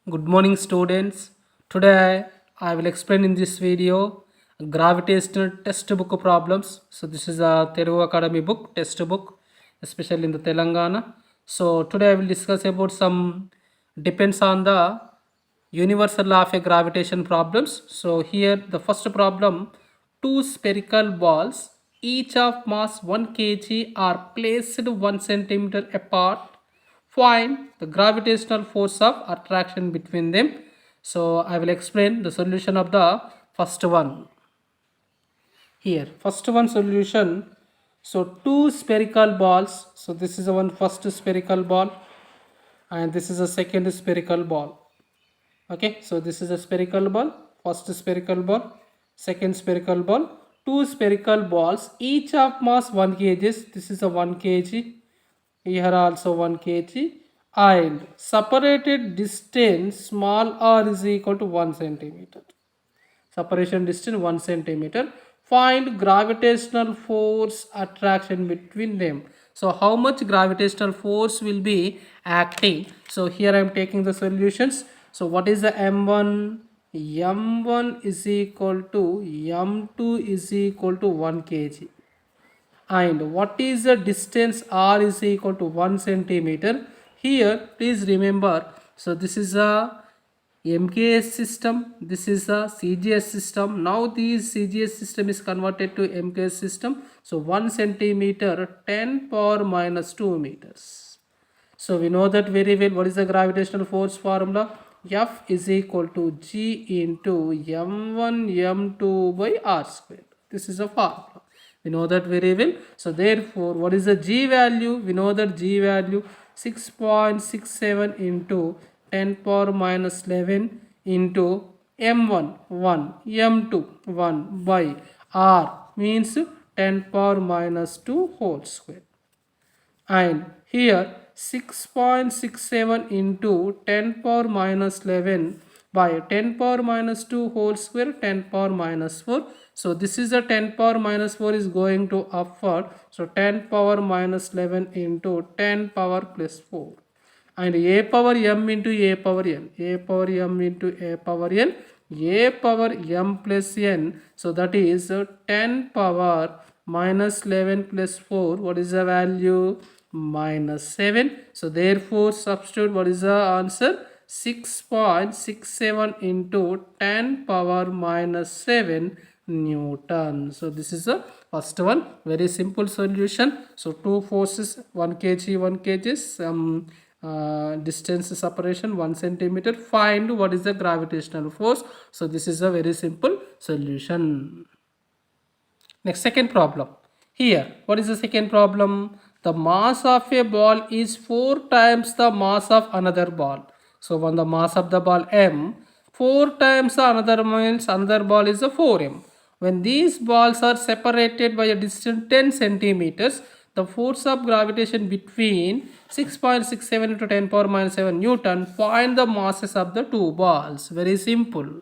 Good morning, students. Today I will explain in this video gravitational textbook problems. So this is a Telugu Academy book, textbook, especially in the Telangana. So today I will discuss about some depends on the universal law of a gravitation problems. So here the first problem: two spherical balls, each of mass 1 kg, are placed 1 centimeter apart. Find the gravitational force of attraction between them. So I will explain the solution of the first one here. First one solution. So two spherical balls. So this is the one first spherical ball and this is a second spherical ball. Okay, so this is a spherical ball, first spherical ball, second spherical ball, two spherical balls, each of mass 1 kg. This is a 1 kg, here also 1 kg, and separated distance small r is equal to 1 centimeter. Separation distance 1 centimeter. Find gravitational force attraction between them. So how much gravitational force will be acting? So here I am taking the solutions. So what is the m1? m1 is equal to m2 is equal to 1 kg. And what is the distance r is equal to 1 centimeter? Here please remember, so this is a MKS system, this is a CGS system. Now this CGS system is converted to MKS system. So 1 centimeter 10 power minus 2 meters. So we know that very well. What is the gravitational force formula? F is equal to G into m1 m2 by r square. This is a formula. We know that very well. So therefore, what is the G value? We know that G value 6.67 into 10 power minus 11 into m1 1 m2 1 by r means 10 power minus 2 whole square. And here 6.67 into 10 power minus 11 by 10 power minus 2 whole square, 10 power minus 4. So this is a 10 power minus 4 is going to upward. So 10 power minus 11 into 10 power plus 4. And a power m into a power n, a power m into a power n, a power m plus n. So that is 10 power minus 11 plus 4. What is the value? Minus 7. So therefore substitute, what is the answer? 6.67 into 10 power minus 7 Newton. So this is the first one, very simple solution. So two forces, 1 kg 1 kg, distance separation 1 centimeter. Find what is the gravitational force. So this is a very simple solution. Next, second problem. Here, what is the second problem? The mass of a ball is 4 times the mass of another ball. So when the mass of the ball m, 4 times another means another ball is a 4m. When these balls are separated by a distance 10 centimeters, the force of gravitation between 6.67 into 10 power minus 7 Newton. Find the masses of the two balls. Very simple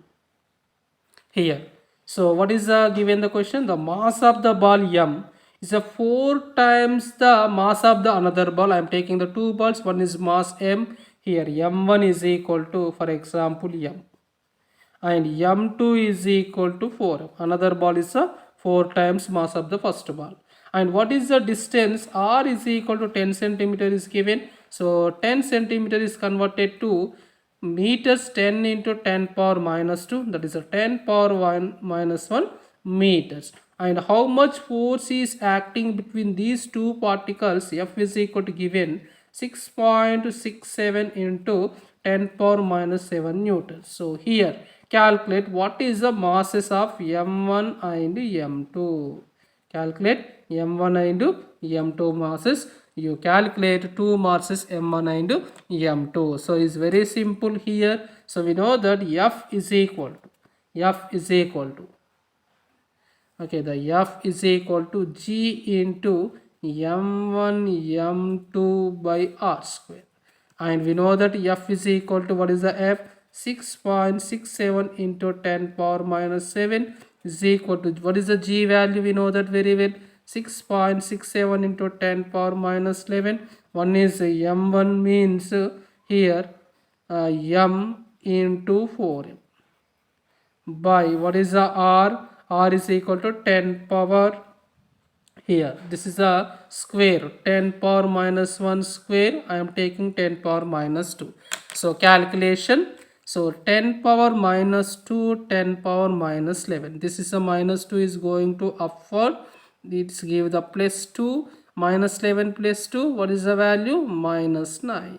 here. So what is given the question? The mass of the ball m is a 4 times the mass of the another ball. I am taking the two balls. One is mass m. Here m1 is equal to, for example, m, and m2 is equal to 4. Another ball is a 4 times mass of the first ball. And what is the distance? R is equal to 10 centimeter is given. So 10 centimeter is converted to meters. 10 into 10 power minus 2, that is a 10 power 1 minus 1 meters. And how much force is acting between these two particles? F is equal to given 6.67 into 10 power minus 7 newtons. So here calculate what is the masses of m1 and m2. Calculate m1 and m2 masses. You calculate two masses m1 and m2. So it's very simple here. So we know that F is equal to okay, the F is equal to G into m1 m2 by r square. And we know that F is equal to, what is the F? 6.67 into 10 power minus 7 is equal to, what is the G value? We know that very well. 6.67 into 10 power minus 11. One is m1 means here m into 4m by what is the r is equal to 10 power, here this is a square, 10 power minus 1 square, I am taking 10 power minus 2. So calculation, so 10 power minus 2, 10 power minus 11, this is a minus 2 is going to upward, it's give the plus 2, minus 11 plus 2, what is the value, minus 9,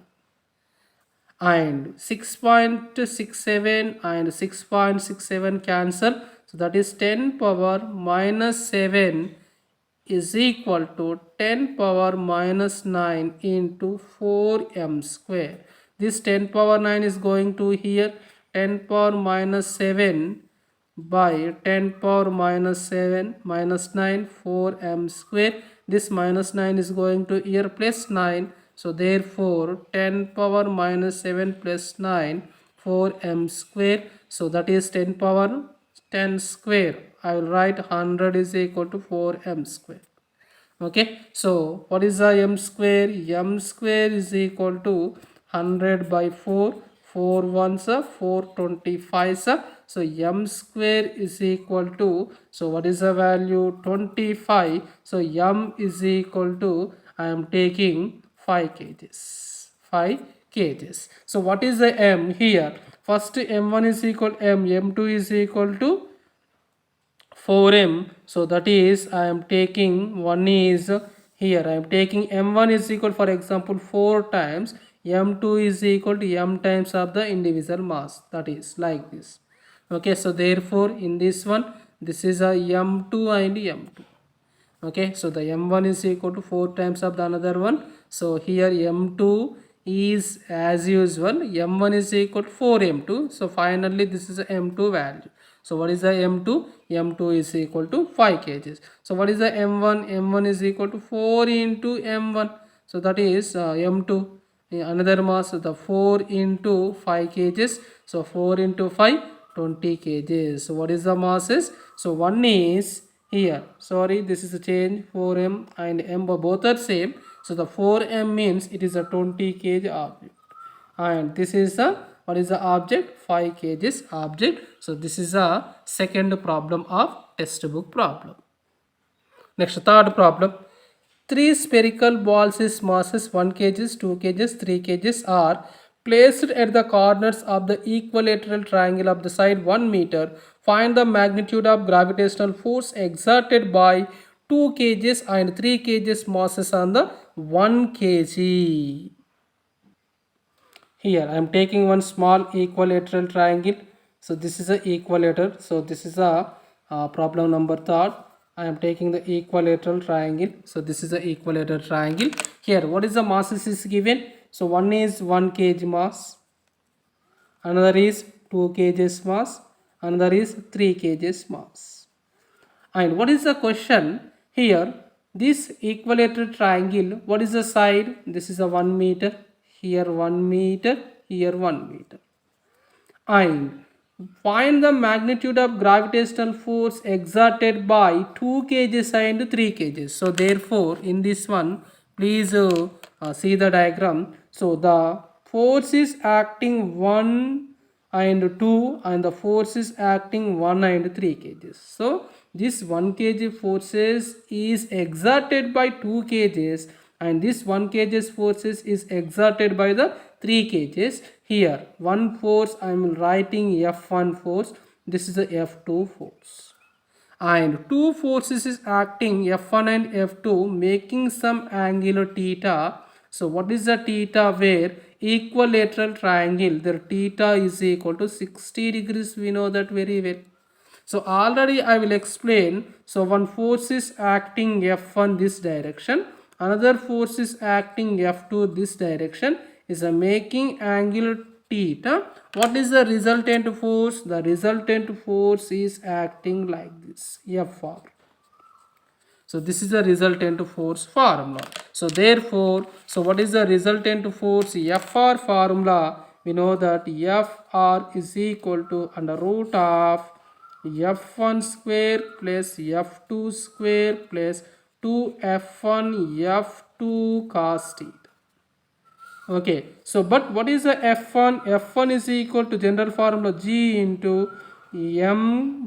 and 6.67 and 6.67 cancel, so that is 10 power minus 7 is equal to 10 power minus 9 into 4m square. This 10 power 9 is going to here, 10 power minus 7 by 10 power minus 7 minus 9 4m square. This minus 9 is going to here plus 9. So therefore 10 power minus 7 plus 9 4m square. So that is 10 power 10 square. I will write 100 is equal to 4m square. Okay, so what is the m square? M square is equal to 100 by 4, 4 ones are 425, so m square is equal to, so what is the value, 25. So m is equal to, I am taking 5 kgs, 5 kgs. So what is the m here? First m1 is equal m2 is equal to 4m, so that is I am taking one is here, I am taking m1 is equal, for example, 4 times, m2 is equal to m times of the individual mass, that is like this. Okay, so therefore in this one, this is a m2 and m2. Okay, so the m1 is equal to 4 times of the another one, so here m2 is as usual, m1 is equal to 4m2, so finally this is a m2 value. So what is the m2? M2 is equal to 5 kgs. So what is the m1? M1 is equal to 4 into m1, so that is m2, another mass, the 4 into 5 kgs, so 4 into 5, 20 kgs. So what is the masses? So one is here, sorry, this is a change, 4m and m both are same, so the 4m means it is a 20 kg object, and this is a, what is the object, 5 kgs object. So this is a second problem of textbook problem. Next, third problem, three spherical balls is masses 1 kgs, 2 kgs, 3 kgs are placed at the corners of the equilateral triangle of the side 1 meter. Find the magnitude of gravitational force exerted by 2 kgs and 3 kgs masses on the 1 kg. Here I am taking one small equilateral triangle, so this is a equilateral, so this is a problem number third. I am taking the equilateral triangle, so this is a equilateral triangle. Here what is the masses is given? So one is 1 kg mass, another is 2 kgs mass, another is 3 kgs mass. And what is the question here? This equilateral triangle, what is the side? This is a 1 meter, here 1 meter, here 1 meter. And find the magnitude of gravitational force exerted by 2 kgs and 3 kgs. So therefore in this one, please see the diagram. So the force is acting 1 and 2 and the force is acting 1 and 3 kgs. So this 1 kg forces is exerted by 2 kgs and this 1 kgs forces is exerted by the 3 kgs. Here one force I am writing F1 force, this is the F2 force, and two forces is acting F1 and F2 making some angle theta. So what is the theta? Where equilateral triangle, their theta is equal to 60 degrees, we know that very well. So already I will explain. So one force is acting F1 this direction, another force is acting F2 this direction, is a making angle theta. What is the resultant force? The resultant force is acting like this, Fr. So this is the resultant force formula. So therefore, so what is the resultant force? Fr formula, we know that Fr is equal to under root of F1 square plus F2 square plus 2F1 F2 cos theta. Okay, so but what is the F1? F1 is equal to general formula G into M1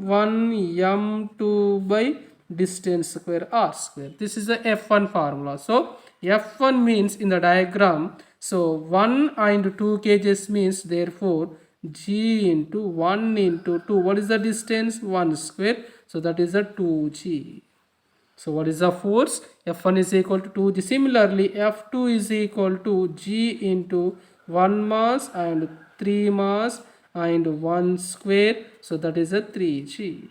M2 by distance square R square. This is the F1 formula. So F1 means in the diagram, so 1 and 2 kgs means therefore G into 1 into 2. What is the distance? 1 square. So that is a 2G. So what is the force? F1 is equal to 2G. Similarly, F2 is equal to G into 1 mass and 3 mass and 1 square. So that is a 3G.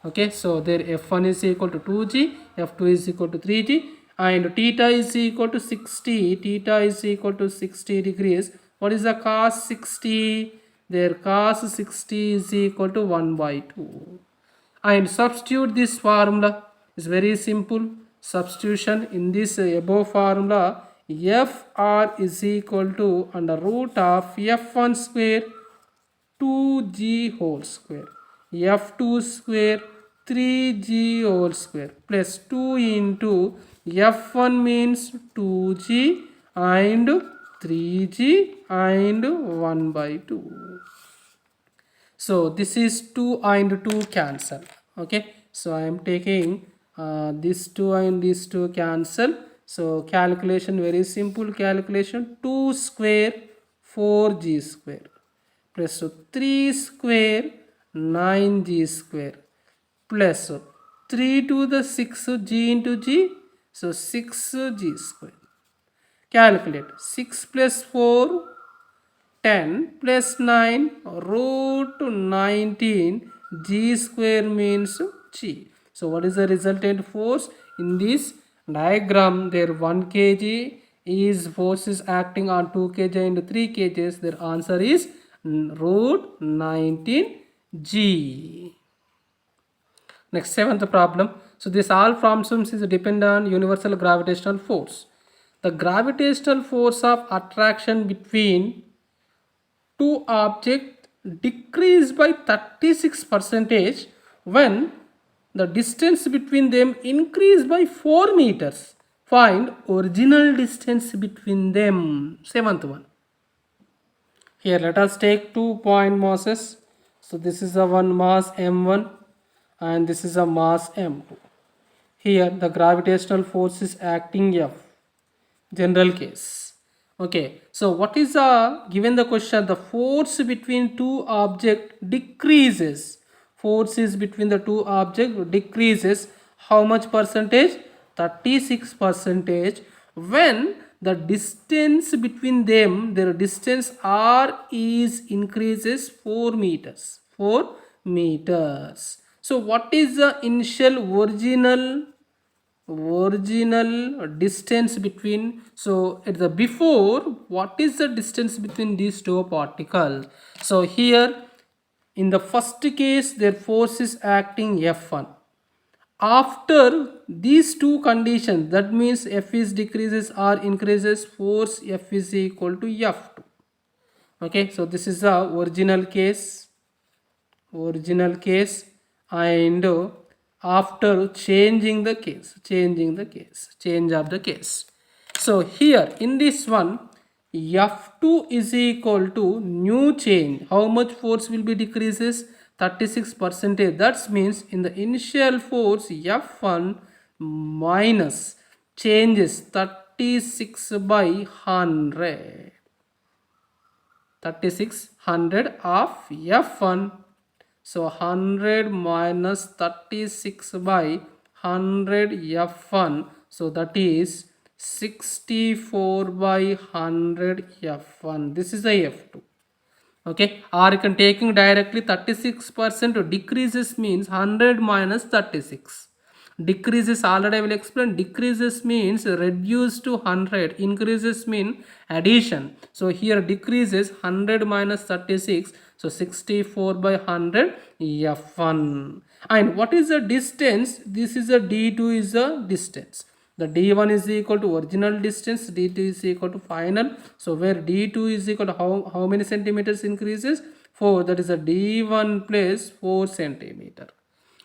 Okay, so there F1 is equal to 2G, F2 is equal to 3G, and theta is equal to 60. Theta is equal to 60 degrees. What is the cos 60? There cos 60 is equal to 1 by 2. And substitute this formula is very simple. Substitution in this above formula, Fr is equal to under root of F1 square 2G whole square, F2 square 3G whole square plus 2 into F1 means 2G and 3G and 1 by 2. So this is 2 and 2 cancel. Okay, so I am taking this 2 and this 2 cancel. So calculation, very simple calculation, 2 square 4G square plus 3 square 9G square plus 3 to the 6 G into G, so 6G square. Calculate 6 plus 4 10 plus 9 root 19 G square means G. So what is the resultant force? In this diagram, there 1 kg is force is acting on 2 kg and 3 kgs. Their answer is root 19 G. Next, seventh problem. So this all problems is depend on universal gravitational force. The gravitational force of attraction between two objects decrease by 36 percentage when the distance between them increase by 4 meters. Find original distance between them. Seventh one. Here let us take 2 point masses. So this is a one mass m1 and this is a mass m2. Here the gravitational force is acting F, general case. Okay, so what is given the question, the force between two object decreases. Force is between the two object decreases how much percentage? 36 percentage when the distance between them, their distance r is increases 4 meters. 4 meters. So what is the initial original distance between, so at the before, what is the distance between these two particles? So here in the first case their force is acting F1. After these two conditions, that means F is decreases or increases, force F is equal to F2. Okay, so this is the original case, and after changing the case, change of the case. So here in this one, F2 is equal to new change. How much force will be decreases? 36 percentage. That means in the initial force F1 minus changes 36 by 100. 3600 of F1. So 100 minus 36 by 100 F1. So that is 64 by 100 F1. This is the F2. Okay, or you can taking directly 36% decreases means 100 minus 36. Decreases already I will explain. Decreases means reduce to 100, increases mean addition. So here decreases 100 minus 36, so 64 by 100 F1. And what is the distance? This is a D2 is the distance. The D1 is equal to original distance, D2 is equal to final. So where D2 is equal to how many centimeters increases? 4, that is a D1 plus 4 centimeter.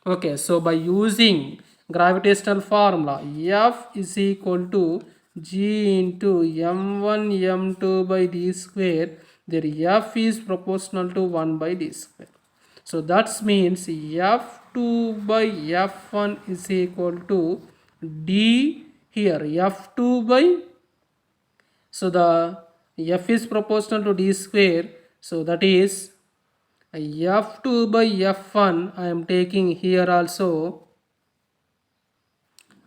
Okay, so by using gravitational formula, F is equal to g into m1 m2 by d square, their f is proportional to 1 by d square. So that means f2 by f1 is equal to d here f2 by, so the f is proportional to d square, so that is f2 by f1 I am taking here also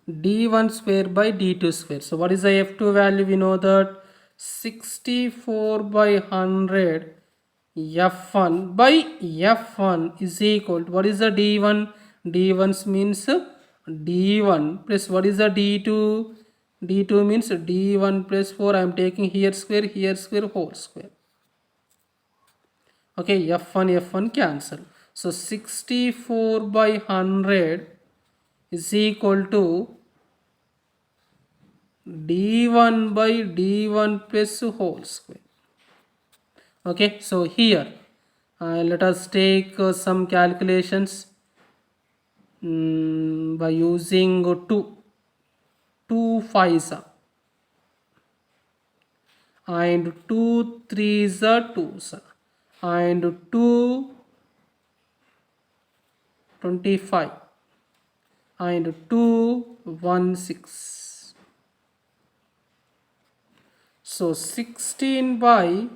d1 square by d2 square. So what is the f2 value? We know that 64 by 100 f1 by f1 is equal to, what is the d1? d1 means d1 plus what is the d2? d2 means d1 plus 4. I am taking here square whole square. Okay, f1 cancel. So 64 by 100 is equal to d1 by d1 plus whole square. Okay, so here let us take some calculations by using 2 5s and 2 3s are 2s and 2 25 and 2 1 6. So 16 by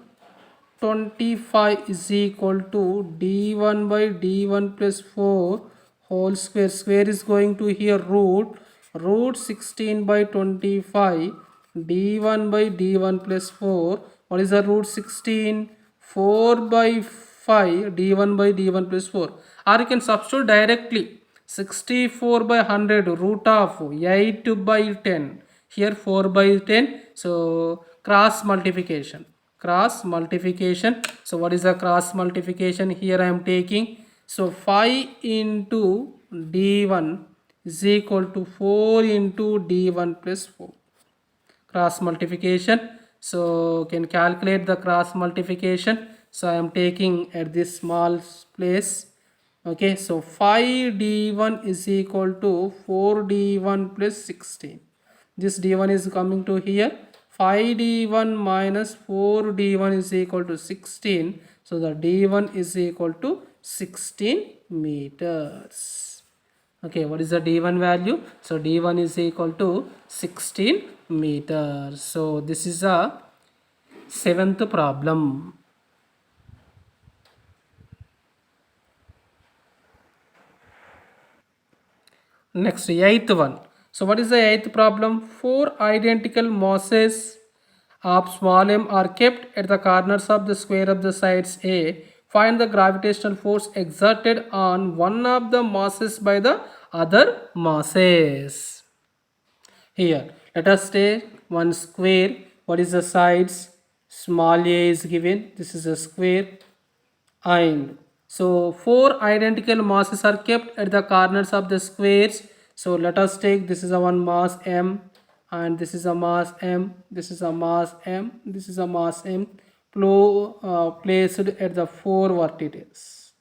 25 is equal to d1 by d1 plus 4 whole square. Square is going to here root 16 by 25 d1 by d1 plus 4. What is the root 16? 4 by 5 d1 by d1 plus 4. Or you can substitute directly 64 by 100 root of 8 by 10. Here 4 by 10. So cross multiplication. So what is the cross multiplication? Here I am taking, so 5 into d1 is equal to 4 into d1 plus 4. Cross multiplication, so can calculate the cross multiplication. So I am taking at this small place. Okay, so 5d1 is equal to 4d1 plus 16. This d1 is coming to here. 5d1 minus 4d1 is equal to 16. So the d1 is equal to 16 meters. Okay, what is the d1 value? So d1 is equal to 16 meters. So this is a 7th problem. Next, 8th one. So what is the 8th problem? 4 identical masses of small m are kept at the corners of the square of the sides A. Find the gravitational force exerted on one of the masses by the other masses. Here, let us take one square. What is the sides? Small a is given. This is a square. And so 4 identical masses are kept at the corners of the squares. So let us take, this is a one mass m, and this is a mass m, this is a mass m, this is a mass m, placed at the 4 vertices,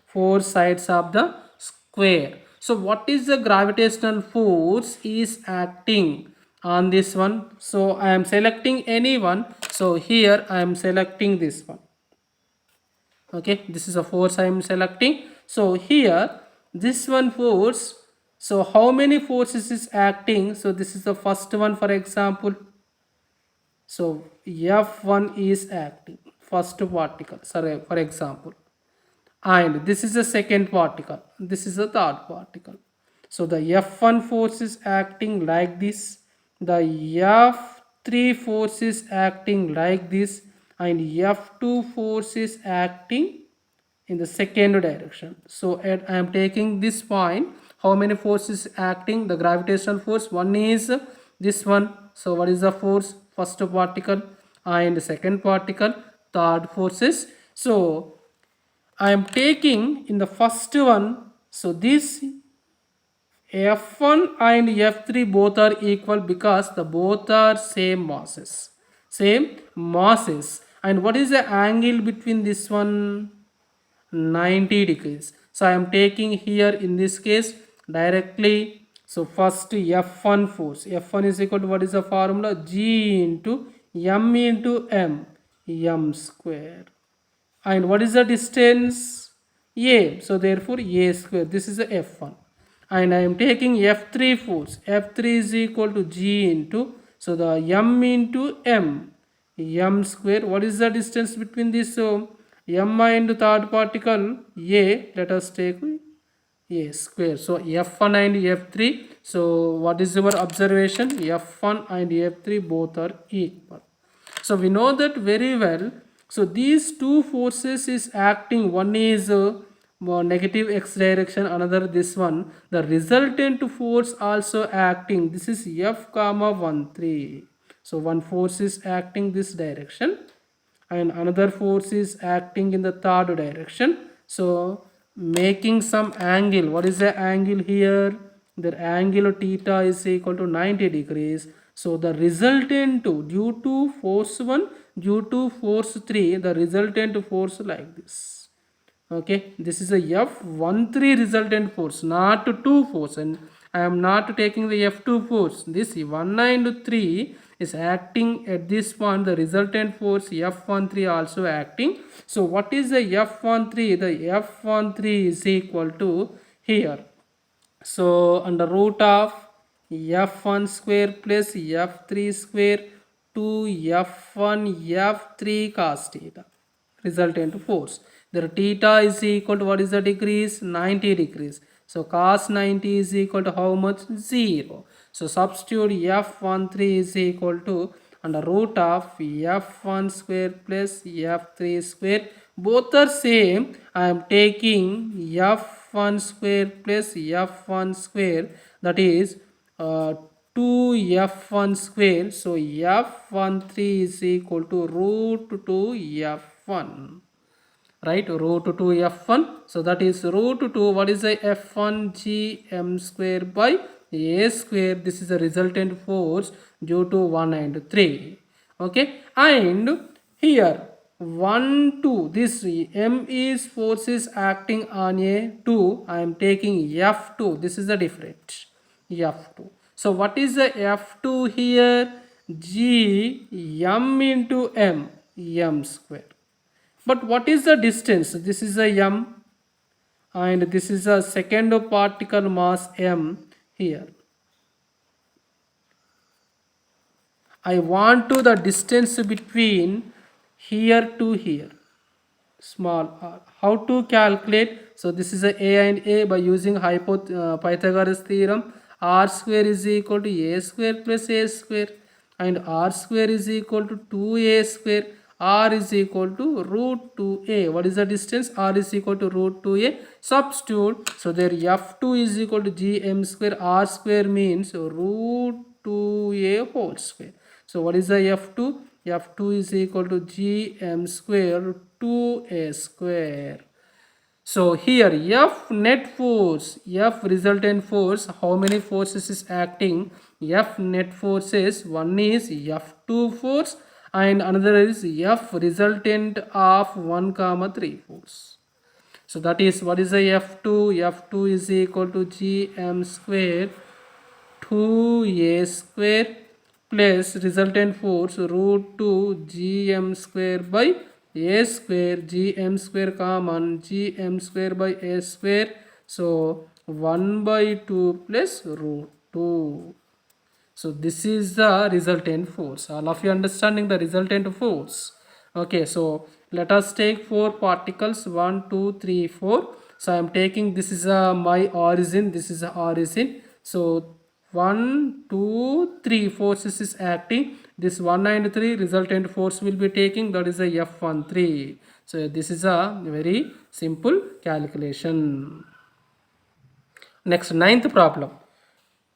4 sides of the square. So what is the gravitational force is acting on this one? So I am selecting any one. So here I am selecting this one. Okay, this is a force I am selecting. So here this one force, so how many forces is acting? So this is the first one, for example. So F1 is acting, first particle, sorry, for example, and this is the second particle, this is the third particle. So the F1 force is acting like this, the F3 force is acting like this, and F2 force is acting in the second direction. So I am taking this point. How many forces acting? The gravitational force, one is this one. So what is the force? First particle and second particle, third forces. So I am taking in the first one. So this F1 and F3 both are equal because the both are same masses. Same masses. And what is the angle between this one? 90 degrees. So I am taking here in this case directly. So first F1 force. F1 is equal to, what is the formula? G into M into M, M square. And what is the distance? A. So therefore A square. This is the F1. And I am taking F3 force. F3 is equal to G into, so the M into M, M square. What is the distance between this? So M and third particle A. Let us take A square. So F1 and F3. So what is our observation? F1 and F3 both are equal. So we know that very well. So these two forces is acting. One is negative x direction, another this one. The resultant force also acting. This is F comma 1 3. So one force is acting this direction and another force is acting in the third direction. So making some angle. What is the angle here? The angle theta is equal to 90 degrees. So the resultant due to force 1, due to force 3, the resultant force like this. Okay, this is a F13 resultant force, not 2 force, and I am not taking the F2 force. This 1 and 3 is acting at this point. The resultant force F13 also acting. So what is the F13? The F13 is equal to here. So under root of F1 square plus F3 square to F1 F3 cos theta, resultant force. Their theta is equal to, what is the degrees? 90 degrees. So cos 90 is equal to how much? 0. So substitute F13 is equal to under root of F1 square plus F3 square. Both are same. I am taking F1 square plus F1 square, that is 2F1 square. So F13 is equal to root 2F1. Right, root 2F1. So that is root 2. What is the F1? G M square by A square. This is the resultant force due to 1 and 3. Okay, and here 1 2, this M is force is acting on a 2. I am taking F2. This is the difference, F2. So what is the F2 here? G M into M, M square. But what is the distance? This is a M and this is a second particle mass M here. I want to the distance between here to here, small r. How to calculate? So this is a and A by using Pythagoras theorem. R square is equal to A square plus A square, and R square is equal to 2A square. R is equal to root 2A. What is the distance? R is equal to root 2A. Substitute. So there F2 is equal to GM square. R square means root 2A whole square. So what is the F2? F2 is equal to GM square 2A square. So here F net force, F resultant force, how many forces is acting? F net forces, one is F2 force and another is F resultant of 1 comma 3 force. So that is, what is the F2? F2 is equal to Gm square 2A square plus resultant force root 2 Gm square by A square. Gm square common, Gm square by A square. So 1 by 2 plus root 2. So this is the resultant force. All of you understanding the resultant force? Okay, so let us take 4 particles, 1 2 3 4. So I am taking, this is my origin, this is the origin. So 1 2 3 forces is acting. This 1 and 3 resultant force will be taking, that is a F13. So this is a very simple calculation. Next, ninth problem.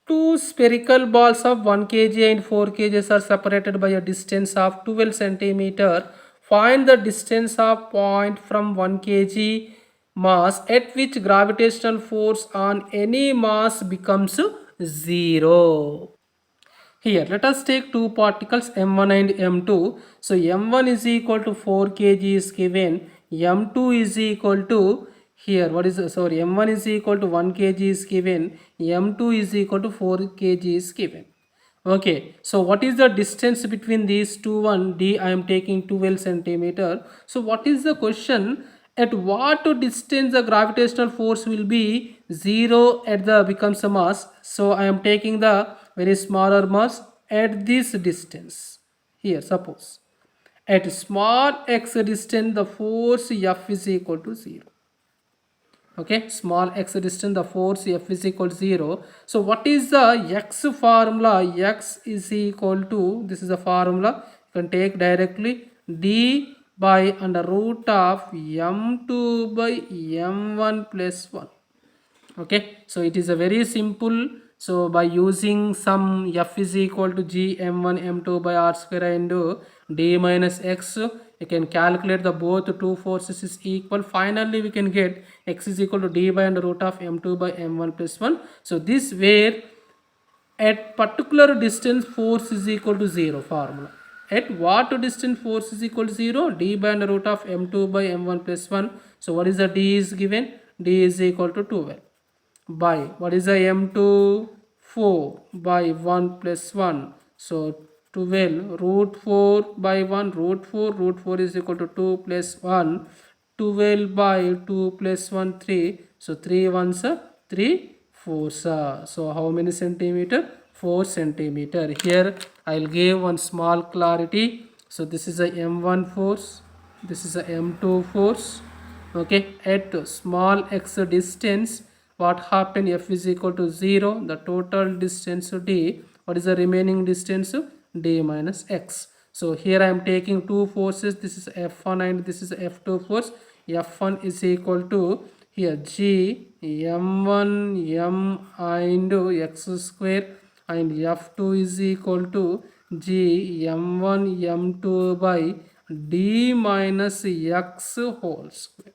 Two spherical balls of 1 kg and 4 kg are separated by a distance of 12 centimeter. Find the distance of point from 1 kg mass at which gravitational force on any mass becomes 0. Here, let us take two particles M1 and M2. So M1 is equal to 4 kg is given. M2 is equal to here what is sorry, m1 is equal to 1 kg is given, m2 is equal to 4 kg is given. Okay, so what is the distance between these two? One d I am taking 12 centimeter. So what is the question? At what distance the gravitational force will be zero at the becomes a mass? So I am taking the very smaller mass at this distance. Here suppose at small x distance the force F is equal to 0. Okay, small x distance the force F is equal to 0. So what is the x formula? X is equal to, this is the formula, you can take directly, d by under root of m2 by m1 plus 1. Okay, so it is a very simple. So by using some F is equal to g m1 m2 by r square into d minus x, you can calculate the both two forces is equal. Finally we can get x is equal to d by under root of m2 by m1 plus 1. So this where at particular distance force is equal to 0 formula. At what distance force is equal to 0? D by under root of m2 by m1 plus 1. So what is the d is given? D is equal to 12 by what is the m2? 4 by 1 plus 1. So 12 root 4 by 1 root 4, root 4 is equal to 2 plus 1. 12 by 2 plus 1 3. So 3 ones are 3 fours are. So how many centimeter? 4 centimeter. Here I'll give one small clarity. So this is a m1 force, this is a m2 force. Okay, at small x distance what happened? F is equal to 0, the total distance d. What is the remaining distance? D minus x. So here I am taking two forces, this is F1 and this is F2 force. F1 is equal to here g m1 m into x square, and F2 is equal to g m1 m2 by d minus x whole square.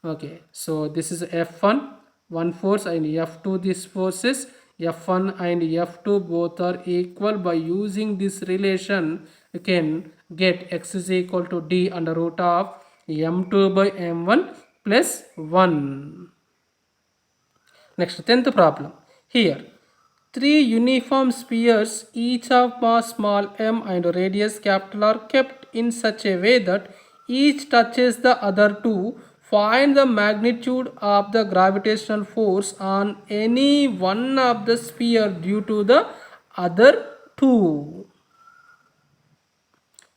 Okay, so this is F1 one force and F2 this forces. F1 and F2 both are equal. By using this relation you can get x is equal to d under root of m2 by m1 plus 1. Next, 10th problem. Here three uniform spheres, each of mass small m and radius capital are kept in such a way that each touches the other two. Find the magnitude of the gravitational force on any one of the sphere due to the other two.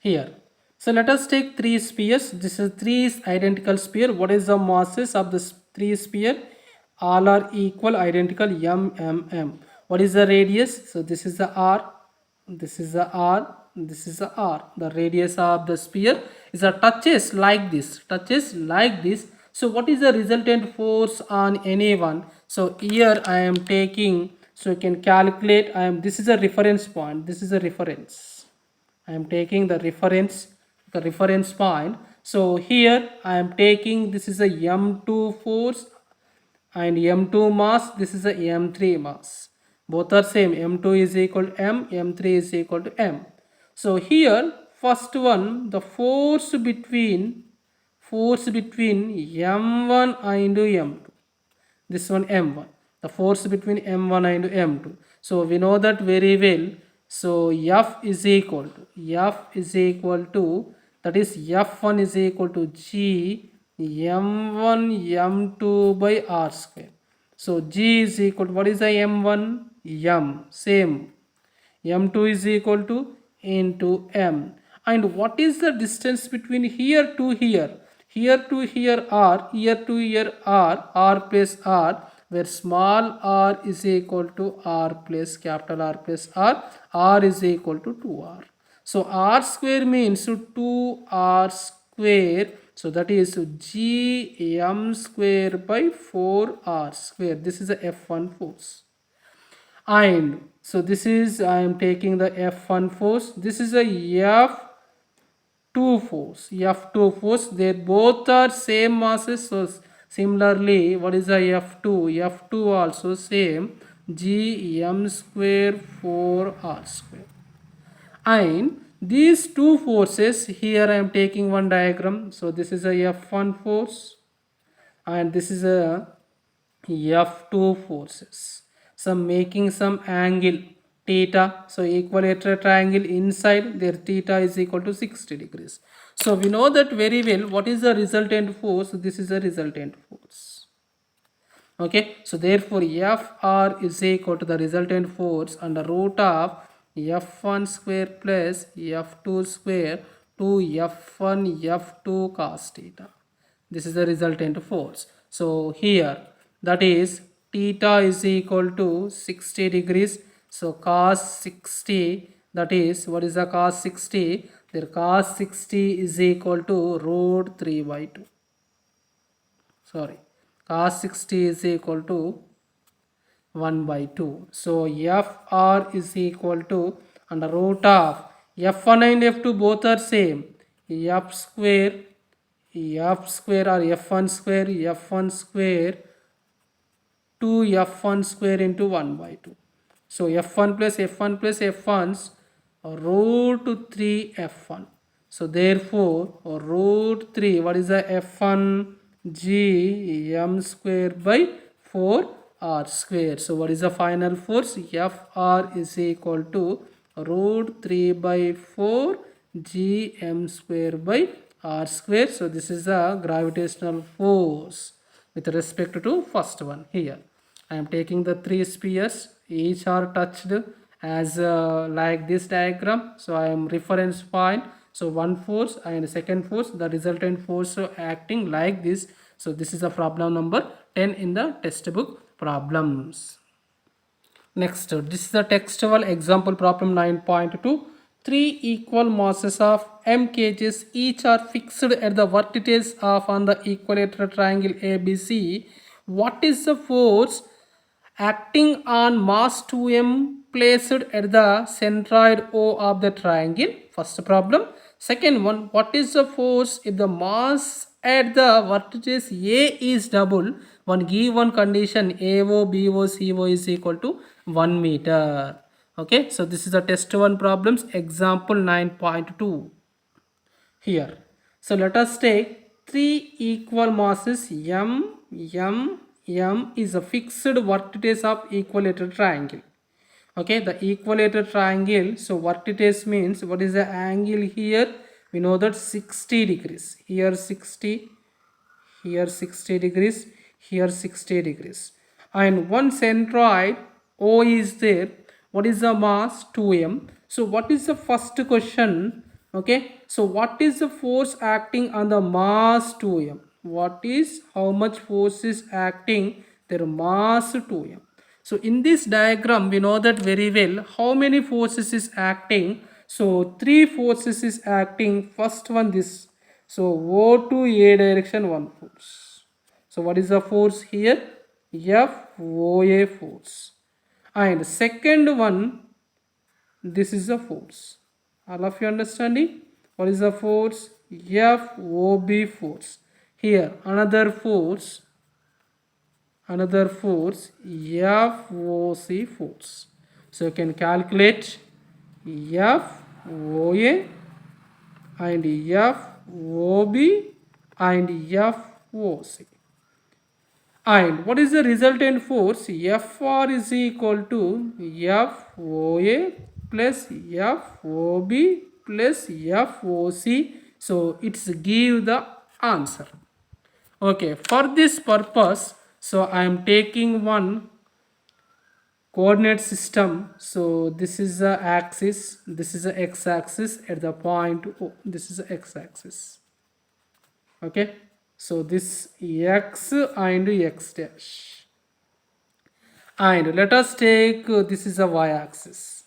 Here, so let us take three spheres. This is three identical sphere. What is the masses of the three sphere? All are equal, identical, m. What is the radius? So this is the r, this is the r, this is the r. The radius of the sphere is a touches like this, touches like this. So what is the resultant force on any one? So here I am taking, so you can calculate. This is a reference point, this is a reference. I am taking the reference point. So here I am taking, this is a m2 force and m2 mass, this is a m3 mass. Both are same, m2 is equal to m, m3 is equal to m. So here first one, the force between m1 and m2. This one m1, the force between m1 and m2. So we know that very well. So F is equal to, that is F1 is equal to g m1 m2 by r square. So g is equal to, what is the m1? M, same. m2 is equal to into m. And what is the distance between here to here? Here to here r, here to here r plus r, where small r is equal to r plus capital R plus r is equal to 2r. So r square means 2r square. So that is g m square by 4r square. This is the F1 force. And so this is, I am taking the F1 force. This is a F2 force. F2 force. They both are same masses. So similarly, what is the F2? F2 also same. G m square 4r square. And these two forces, here I am taking one diagram. So this is a F1 force. and this is a F2 forces. So making some angle theta. So equilateral triangle inside their theta is equal to 60 degrees. So we know that very well. What is the resultant force? This is a resultant force. Okay, so therefore Fr is equal to the resultant force under root of F1 square plus F2 square to F1 F2 cos theta. This is the resultant force. So here, that is theta is equal to 60 degrees. So cos 60, that is, what is the cos 60? Their cos 60 is equal to root 3 by 2. Sorry, cos 60 is equal to 1 by 2. So Fr is equal to under root of F1 and F2 both are same. F square or F1 square 2 F1 square into 1 by 2. So F1 plus F1's root 3 F1. So therefore root 3, what is the F1? G m square by 4 r square. So what is the final force? Fr is equal to root 3 by 4 g m square by r square. So this is the gravitational force with respect to first one. Here I am taking the three spheres, each are touched as like this diagram. So I am reference point. So one force and second force, the resultant force acting like this. So this is the problem number 10 in the textbook problems. Next, this is the textual example problem 9.2. Three equal masses of m kgs each are fixed at the vertices of on the equilateral triangle ABC. What is the force acting on mass 2m placed at the centroid O of the triangle? First problem. Second one, what is the force if the mass at the vertices A is double? One given condition AO, BO, CO is equal to 1 meter. Okay, so this is the test 1 problems, example 9.2 here. So let us take three equal masses M is a fixed vertices of equilateral triangle. Okay, the equilateral triangle. So vertices means what is the angle here? We know that 60 degrees. Here 60, here 60 degrees, here 60 degrees. And one centroid O is there. What is the mass? 2m. So what is the first question? Okay, so what is the force acting on the mass 2m? What is, how much force is acting their mass 2m? So in this diagram, we know that very well how many forces is acting. So three forces is acting. First one this. So O to A direction one force. So what is the force here? FOA force. And second one, this is the force. All of you understanding? What is the force? FOB force. Here another force FOC force. So you can calculate FOA and FOB and FOC. And what is the resultant force? FR is equal to FOA plus FOB plus FOC. So it's give the answer. Okay, for this purpose, so I am taking one coordinate system. So this is the axis, this is the x-axis at the point O. This is the x-axis. Okay, so this x and x dash. And let us take this is a y-axis.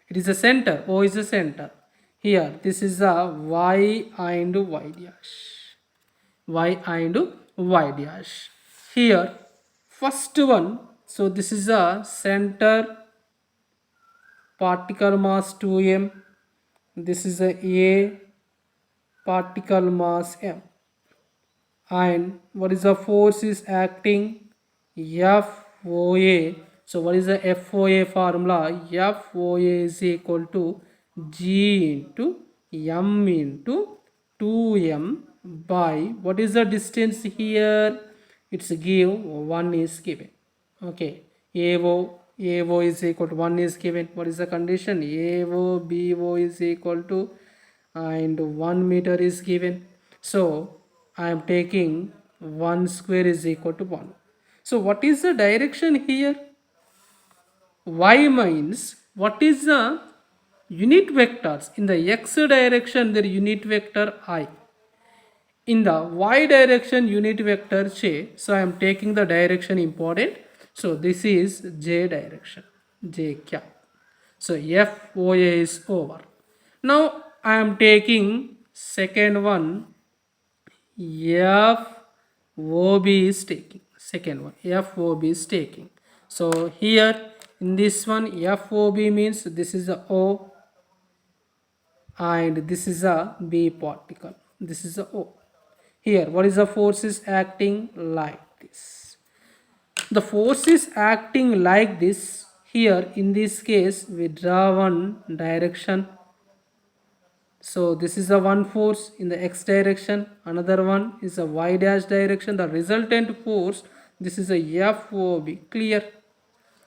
It is a center. O is the center. Here, this is a y and y dash. Y and y dash. Here first one, so this is a center particle mass 2m, this is a particle mass m, and what is the force is acting? FOA. So what is the FOA formula? FOA is equal to G into m into 2m by, what is the distance here? It's give 1 is given. Okay, AO is equal to 1 is given. What is the condition? AO BO is equal to, and 1 meter is given. So I am taking 1 square is equal to 1. So what is the direction here? Y means, what is the unit vectors? In the x direction, the unit vector I. In the y direction, unit vector j. So I am taking the direction important. So this is j direction, j cap. So FOA is over. Now I am taking second one, FOB is taking. Second one, FOB is taking. So here in this one, FOB means this is a O and this is a B particle. This is a O. Here, what is the force is acting like this? The force is acting like this. Here, in this case, we draw one direction. So this is the one force in the x direction. Another one is a y dash direction. The resultant force, this is a FOB. Clear?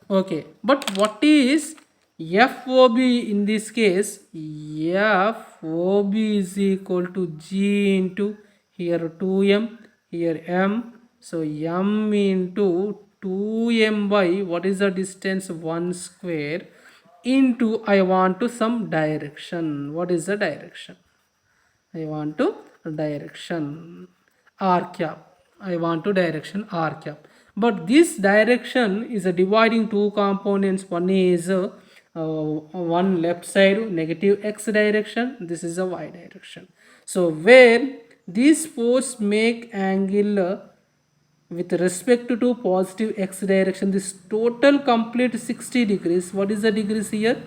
Okay, but what is FOB in this case? FOB is equal to G into here 2m, here m. So m into 2m by, what is the distance? 1 square into, I want to some direction. What is the direction? I want to direction r cap. I want to direction r cap. But this direction is a dividing two components. One is one left side negative x direction. This is a y direction. So where these force make angle with respect to positive x direction, this total complete 60 degrees. What is the degrees here?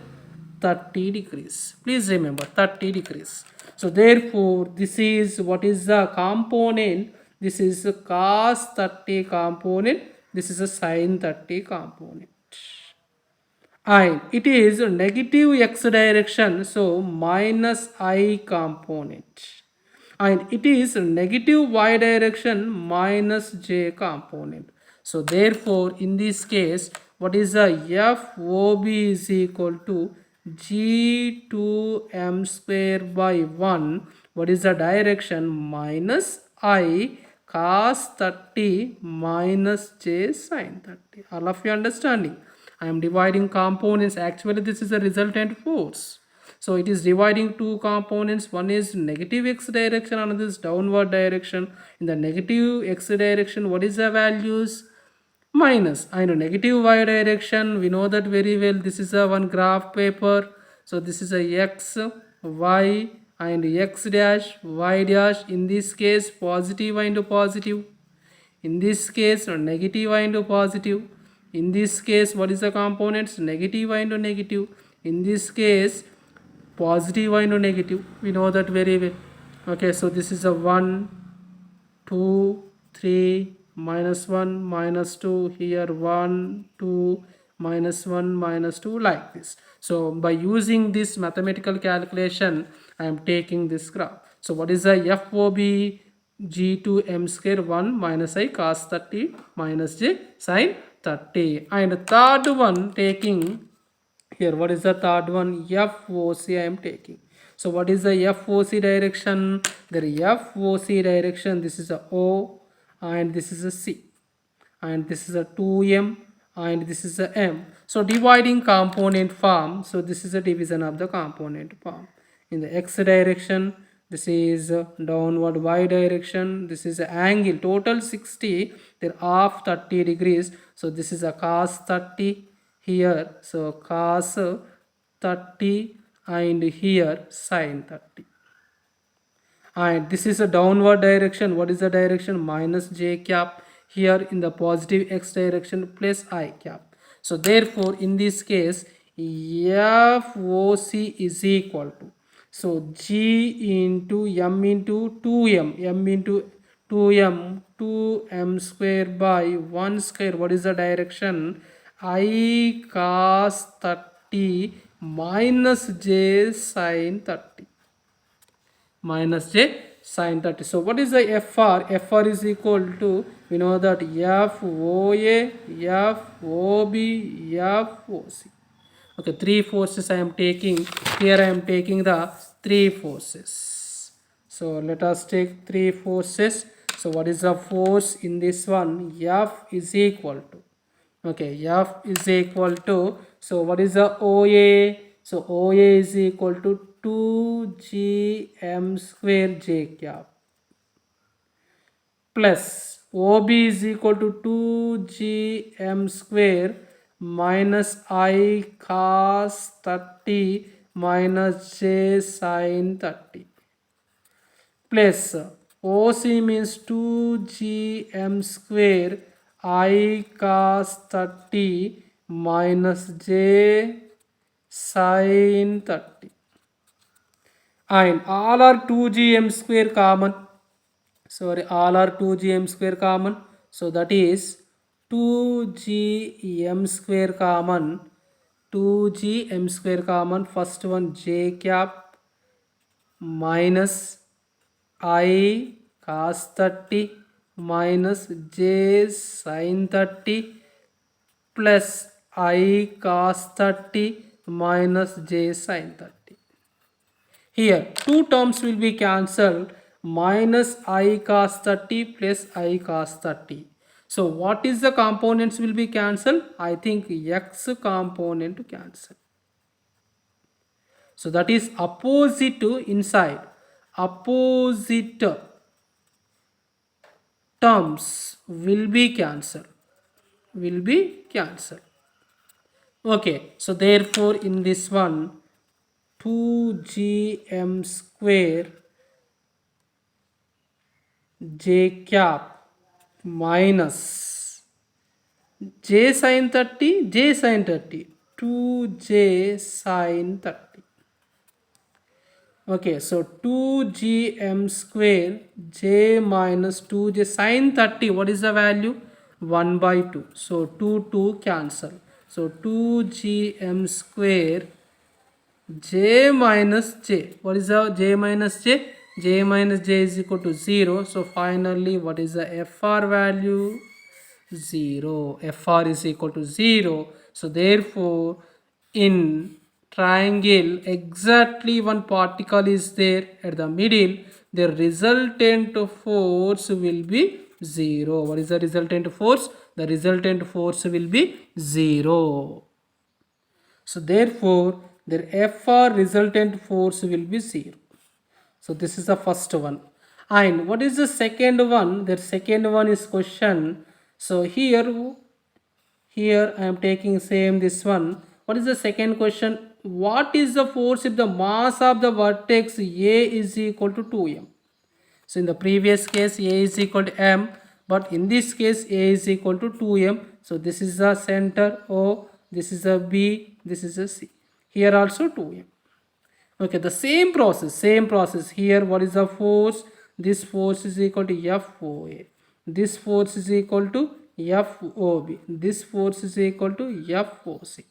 30 degrees. Please remember 30 degrees. So therefore this is, what is the component? This is a cos 30 component. This is a sin 30 component. And it is negative x direction, so minus I component. And it is negative y direction, minus j component. So therefore in this case, what is the FOB is equal to G2m square by 1. What is the direction? Minus I cos 30 minus j sin 30. All of you understanding? I am dividing components. Actually this is a resultant force. So it is dividing two components. One is negative x direction, another is downward direction. In the negative x direction, what is the values? Minus. I know negative y direction, we know that very well. This is a one graph paper. So this is a x, y and x dash, y dash. In this case positive and positive. In this case negative and positive. In this case, what is the components? Negative and negative. In this case positive and negative. We know that very well. Okay, so this is a 1, 2, 3, minus 1, minus 2, here 1, 2, minus 1, minus 2, like this. So by using this mathematical calculation, I am taking this graph. So what is the FOB? G2m square 1 minus I cos 30 minus j sin 30. And third one taking here, what is the third one? FOC I am taking. So what is the FOC direction? The FOC direction, this is a O and this is a C and this is a 2m and this is a m. So dividing component form. So this is a division of the component form. In the x direction, this is downward y direction. This is an angle total 60. They're off 30 degrees. So this is a cos 30 here. So cos 30 and here sin 30. And this is a downward direction. What is the direction? Minus j cap. Here in the positive x direction plus I cap. So therefore in this case FOC is equal to, so G into m into 2m, m into 2m, 2m square by 1 square. What is the direction? I cos 30 minus j sin 30. Minus j sine 30. So what is the FR? FR is equal to, we know that FOA, FOB, FOC. Okay, three forces I am taking. Here I am taking the three forces. So let us take three forces. So what is the force in this one? F is equal to. Okay, F is equal to. So what is the OA? So OA is equal to 2gm square j cap plus OB is equal to 2gm square minus I cos 30 minus j sin 30 plus OC means 2gm square I cos 30 minus j sin 30, and all are 2gm square common. Sorry, all are 2gm square common, so that is 2gm square common, 2gm square common. First one j cap minus I cos 30 minus j sin 30 plus I cos 30 minus j sin 30. Here two terms will be cancelled, minus I cos 30 plus I cos 30. So what is the components will be cancelled? I think x component cancel. So that is opposite to inside. Opposite terms will be cancelled. Will be cancelled. Okay, so therefore in this one 2gm square j cap minus j sin 30, j sin 30, 2j sin 30. Okay, so 2gm square j minus 2j sin 30, what is the value? 1 by 2. So 2 cancel. So 2gm square j minus j. What is the j minus j? J minus j is equal to 0. So finally, what is the FR value? 0. FR is equal to 0. So therefore, in triangle, exactly one particle is there at the middle. The resultant force will be 0. What is the resultant force? The resultant force will be 0. So therefore, their FR resultant force will be 0. So this is the first one. And what is the second one? The second one is question. So here I am taking same this one. What is the second question? What is the force if the mass of the vertex A is equal to 2m? So in the previous case A is equal to m, but in this case A is equal to 2m. So this is the center O, this is a B, this is a C. Here also 2m. Okay, the same process. Here what is the force? This force is equal to FOA. This force is equal to FOB. This force is equal to FOC.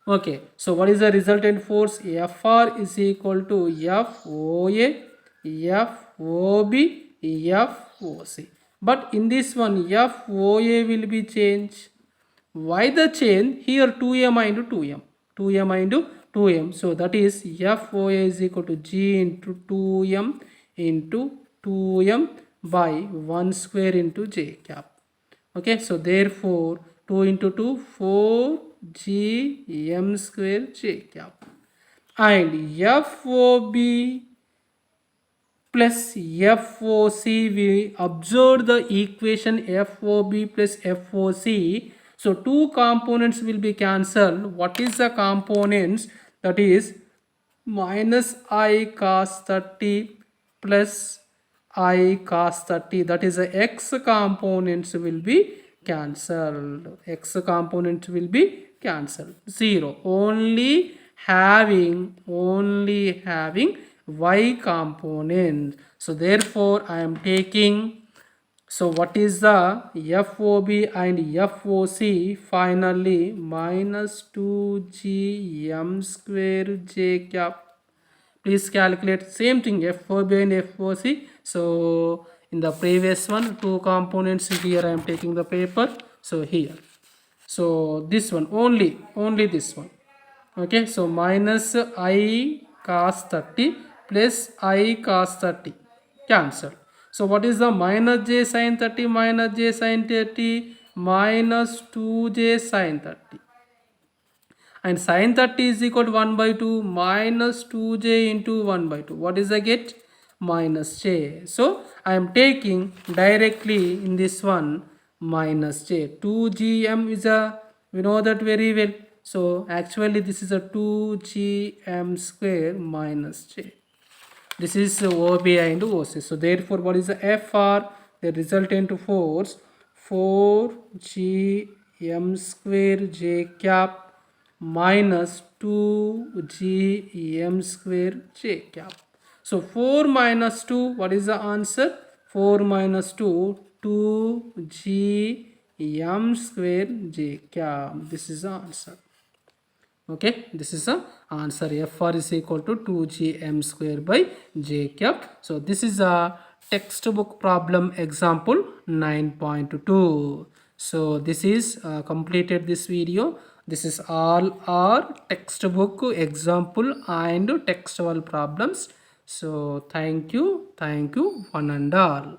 Okay, so what is the resultant force? FR is equal to FOA, FOB, FOC. But in this one, FOA will be changed. Why the change? Here 2m into 2m. 2m into 2m. So that is FOA is equal to G into 2m into 2m by 1 square into J cap. Okay, so therefore 2 into 2, 4 G m square J cap. And FOB plus FOC, we observe the equation FOB plus FOC. So two components will be cancelled. What is the components? That is minus I cos 30 plus I cos 30. That is the x components will be cancelled. X components will be cancelled. 0. Only having y component. So therefore I am taking, so what is the FOB and FOC? Finally minus 2gm square j cap. Please calculate same thing, FOB and FOC. So in the previous one, two components, here I am taking the paper. So here, so this one only this one. Okay, so minus I cos 30 plus I cos 30 cancel. So what is the minus j sin 30 minus j sin 30? Minus 2j sin 30. And sin 30 is equal to 1 by 2 minus 2j into 1 by 2. What is the get? Minus j. So I am taking directly in this one minus j. 2gm is a, we know that very well. So actually this is a 2gm square minus j. This is OBI and OC. So therefore what is the FR? The resultant force 4gm square j cap minus 2gm square j cap. So 4 minus 2, what is the answer? 4 minus 2, 2gm square j cap. This is the answer. Okay, this is the answer. Fr is equal to 2gm square by j cap. So this is a textbook problem example 9.2. So this is completed this video. This is all our textbook example and textual problems. So thank you one and all.